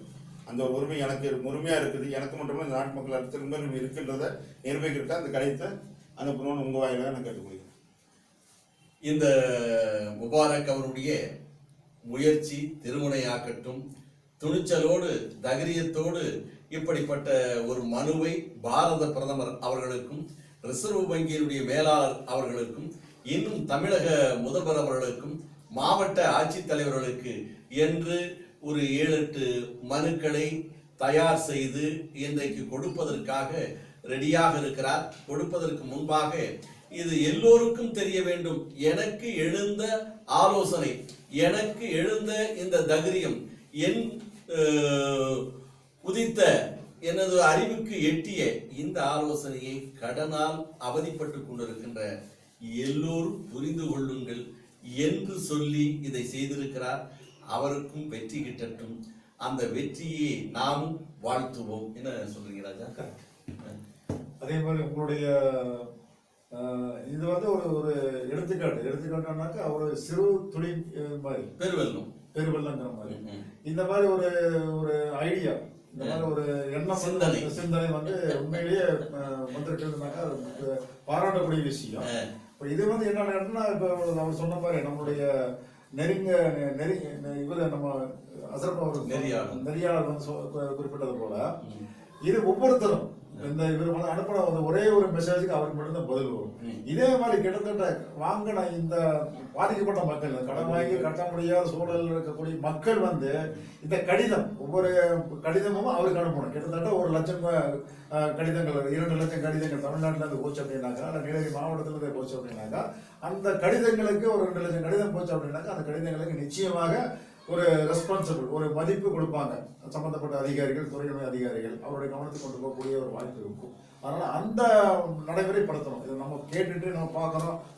அந்த ஒரு உரிமை எனக்கு முழுமையாக இருக்குது. எனக்கு மட்டுமே இந்த நாட்டு மக்கள் அடுத்த திரும்ப இருக்குன்றதை நிரூபிக்கிறதுக்கு அந்த கடிதத்தை அனுப்பணும்னு உங்கள் வாயிலாக நான் கேட்டுக்கொள்கிறேன். இந்த முபாரக் அவருடைய முயற்சி திருமுனையாக்கட்டும். துணிச்சலோடு தைரியத்தோடு இப்படிப்பட்ட ஒரு மனுவை பாரத பிரதமர் அவர்களுக்கும் ரிசர்வ் வங்கியினுடைய மேலாளர் அவர்களுக்கும் இன்னும் தமிழக முதல்வர் அவர்களுக்கும் மாவட்ட ஆட்சித்தலைவர்களுக்கு என்று ஒரு 7-8 மனுக்களை தயார் செய்து இன்றைக்கு கொடுப்பதற்காக ரெடியாக இருக்கிறார். கொடுப்பதற்கு முன்பாக இது எல்லோருக்கும் தெரிய வேண்டும். எனக்கு எழுந்த ஆலோசனை, எனக்கு எழுந்த இந்த தைரியம், என் உதித்த எனது அறிவுக்கு எட்டிய இந்த ஆலோசனையை கடனால் அவதிப்பட்டு கொண்டிருக்கின்ற எல்லோரும் புரிந்து கொள்ளுங்கள் என்று சொல்லி இதை செய்திருக்கிறார். அவருக்கும் வெற்றி கிட்டட்டும். அந்த வெற்றியை நாமும் வாழ்த்துவோம். என்ன சொல்றீங்க ராஜா? அதே மாதிரி உங்களுடைய இது வந்து ஒரு எடுத்துக்காட்டுனாக்கா ஒரு சிறு துளி மாதிரி பெருவெள்ளங்கிற மாதிரி இந்த மாதிரி ஒரு ஐடியா, இந்த மாதிரி ஒரு எண்ணம் சிந்தனை வந்து உண்மையிலேயே வந்திருக்கிறதுனாக்கா பாராட்டக்கூடிய விஷயம். இப்போ இது வந்து என்னன்னா, இப்போ அவர் சொன்ன மாதிரி நம்மளுடைய இவர் நம்ம அசரப் அவர் நெறியாளர் வந்து குறிப்பிட்டது போல இது ஒவ்வொருத்தரும் இந்த இவர் அனுப்பின ஒரே ஒரு மெசேஜுக்கு அவருக்கு மட்டும்தான் பதில் வரும். இதே மாதிரி கிட்டத்தட்ட வாங்கின இந்த பாதிக்கப்பட்ட மக்கள், கடன் வாங்கி கட்ட முடியாத சூழலில் இருக்கக்கூடிய மக்கள் வந்து இந்த கடிதம், ஒவ்வொரு கடிதமும் அவருக்கு அனுப்பணும். கிட்டத்தட்ட 1 லட்சம் கடிதங்கள், 2 லட்சம் கடிதங்கள் தமிழ்நாட்டில் இருந்து போச்சு அப்படின்னாக்கா, இல்லை நீலகிரி மாவட்டத்தில் இருந்து போச்சு அப்படின்னாக்கா, அந்த கடிதங்களுக்கு ஒரு 2 லட்சம் கடிதம் போச்சு அப்படின்னாக்கா, அந்த கடிதங்களுக்கு நிச்சயமாக ஒரு ரெஸ்பான்சிபிள், ஒரு மதிப்பு கொடுப்பாங்க சம்பந்தப்பட்ட அதிகாரிகள், துறையினுடைய அதிகாரிகள். அவருடைய கவனத்துக்கு கொண்டு போகக்கூடிய ஒரு வாய்ப்பு இருக்கும். அதனால அந்த நடைமுறைப்படுத்தணும். இதை நம்ம கேட்டுட்டு நம்ம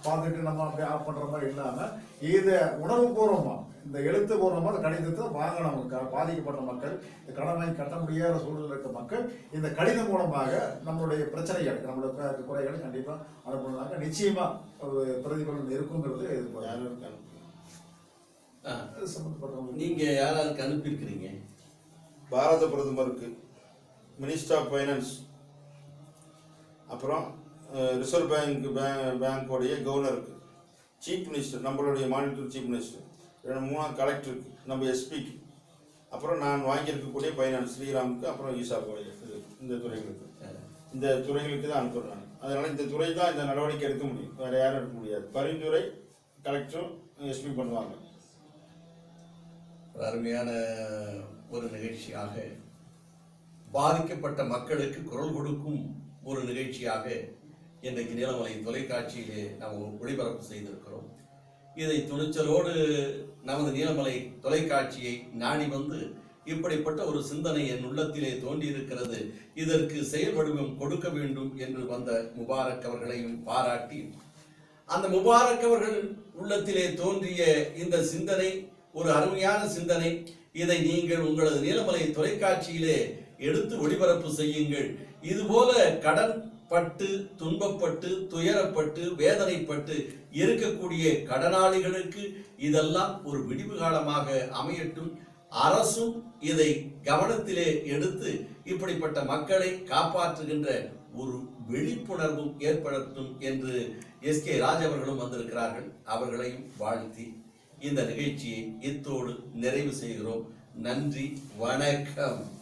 பார்த்துட்டு நம்ம அப்படியே ஆஃப் பண்ற மாதிரி இல்லாம இதை உணர்வுபூர்வமா, இந்த எழுத்துப்பூர்வமா அந்த கடிதத்தை வாங்கணும். பாதிக்கப்பட்ட மக்கள், இந்த கடன் வாங்கி கட்ட முடியாத சூழலில் இருக்க மக்கள் இந்த கடிதம் மூலமாக நம்மளுடைய பிரச்சனைகள், நம்மளுடைய குறைகளை கண்டிப்பா அனுப்பணும்னாக்க நிச்சயமா ஒரு பிரதிபலன் இருக்குங்கிறது எதிர்பார்க்க. நீங்க யாராருக்கு அனுப்பியிருக்கிறீங்க? பாரத பிரதமருக்கு, மினிஸ்டர் ஆஃப் ஃபைனான்ஸ், அப்புறம் ரிசர்வ் பேங்கோடைய கவர்னருக்கு, சீஃப் மினிஸ்டர், நம்மளுடைய மாநில சீஃப் மினிஸ்டர், 3 கலெக்டருக்கு, நம்ம எஸ்பிக்கு, அப்புறம் நான் வாங்கியிருக்கக்கூடிய ஃபைனான்ஸ் ஸ்ரீராமுக்கு, அப்புறம் ஈசாவுடைய இந்த துறைகளுக்கு தான் அனுப்புகிறேன். அதனால் இந்த துறை தான் இந்த நடவடிக்கை எடுக்க முடியும், வேறு யாரும் எடுக்க முடியாது. பரிந்துரை கலெக்டரும் எஸ்பி பண்ணுவாங்க. அருமையான ஒரு நிகழ்ச்சியாக, பாதிக்கப்பட்ட மக்களுக்கு குரல் கொடுக்கும் ஒரு நிகழ்ச்சியாக இன்றைக்கு நீலமலை தொலைக்காட்சியிலே நாம் ஒளிபரப்பு செய்திருக்கிறோம். இதை துணிச்சலோடு நமது நீலமலை தொலைக்காட்சியை நாடி வந்து இப்படிப்பட்ட ஒரு சிந்தனை என் உள்ளத்திலே தோன்றியிருக்கிறது, இதற்கு செயல் வடிவம் கொடுக்க வேண்டும் என்று வந்த முபாரக் அவர்களையும் பாராட்டி, அந்த முபாரக் அவர்கள் உள்ளத்திலே தோன்றிய இந்த சிந்தனை ஒரு அருமையான சிந்தனை. இதை நீங்கள் உங்களது நீலமலை தொலைக்காட்சியிலே எடுத்து ஒளிபரப்பு செய்யுங்கள். இதுபோல கடன் பட்டு, துன்பப்பட்டு, துயரப்பட்டு, வேதனைப்பட்டு இருக்கக்கூடிய கடனாளிகளுக்கு இதெல்லாம் ஒரு விடிவு காலமாக அமையட்டும். அரசும் இதை கவனத்திலே எடுத்து இப்படிப்பட்ட மக்களை காப்பாற்றுகின்ற ஒரு விழிப்புணர்வும் ஏற்படுத்தும் என்று எஸ்.கே. ராஜ் அவர்களும் வந்திருக்கிறார்கள். அவர்களையும் வாழ்த்தி இந்த நிகழ்ச்சியை இத்தோடு நிறைவு செய்கிறோம். நன்றி, வணக்கம்.